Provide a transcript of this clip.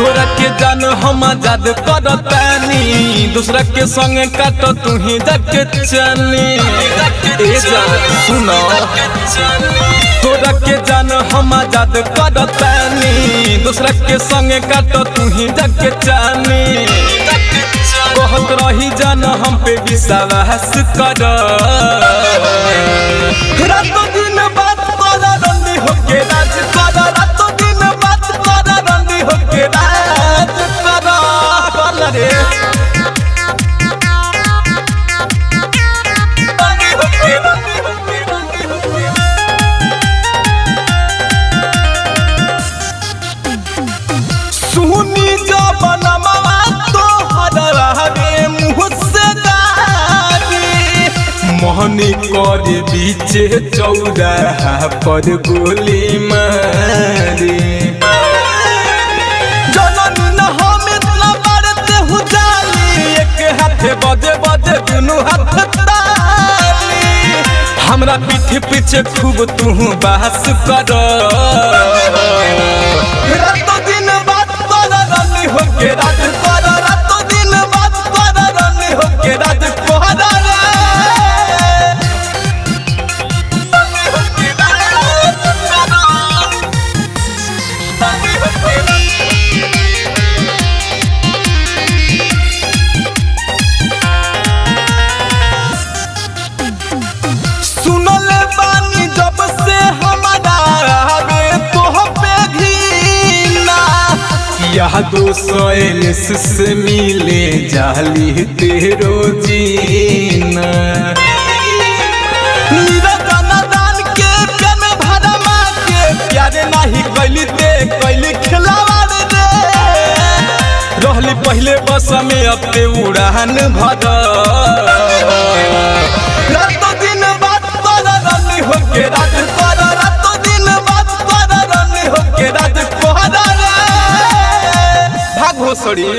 तोरा के जान हम आजाद करतानी दूसरा के संग काट तू ही जाके चली ए जा सुनो तोरा के जान हम आजाद करतानी दूसरा के संग काट तू ही जाके चली कहत रही जान हम पे विश्वास कर रातों दिन बात कर रंदी होके राज कर रातों दिन बात कर रंदी होके राज कर रे सुनी जो बनवा तो हदरावे मुँह से गारी मोहनी कर बीचे चौराहा पर गोली मारी जननी न हम इतना मारते हूँ जाली एक हाथे बजे बजे दुनू हाथ ताली हमरा पीठ पीछे खूब तू बहस कर रातों दिन बात कर रनी होके राज कर रातों दिन बात कर रनी होके राज कर सुनले बानी जब से हमारा आवे तो पे घीना यह दोसों से मिले जाली तेरो जीना दान के प्रेम भरमा के प्यारे नहीं कैली ते कैली खिलावाड़ रे रहली पहले बस में अब ते उड़ान भर रातों दिन बात कर रनी होके राज कर रातों दिन बात कर रनी होके राज कर भाग भोसड़ी।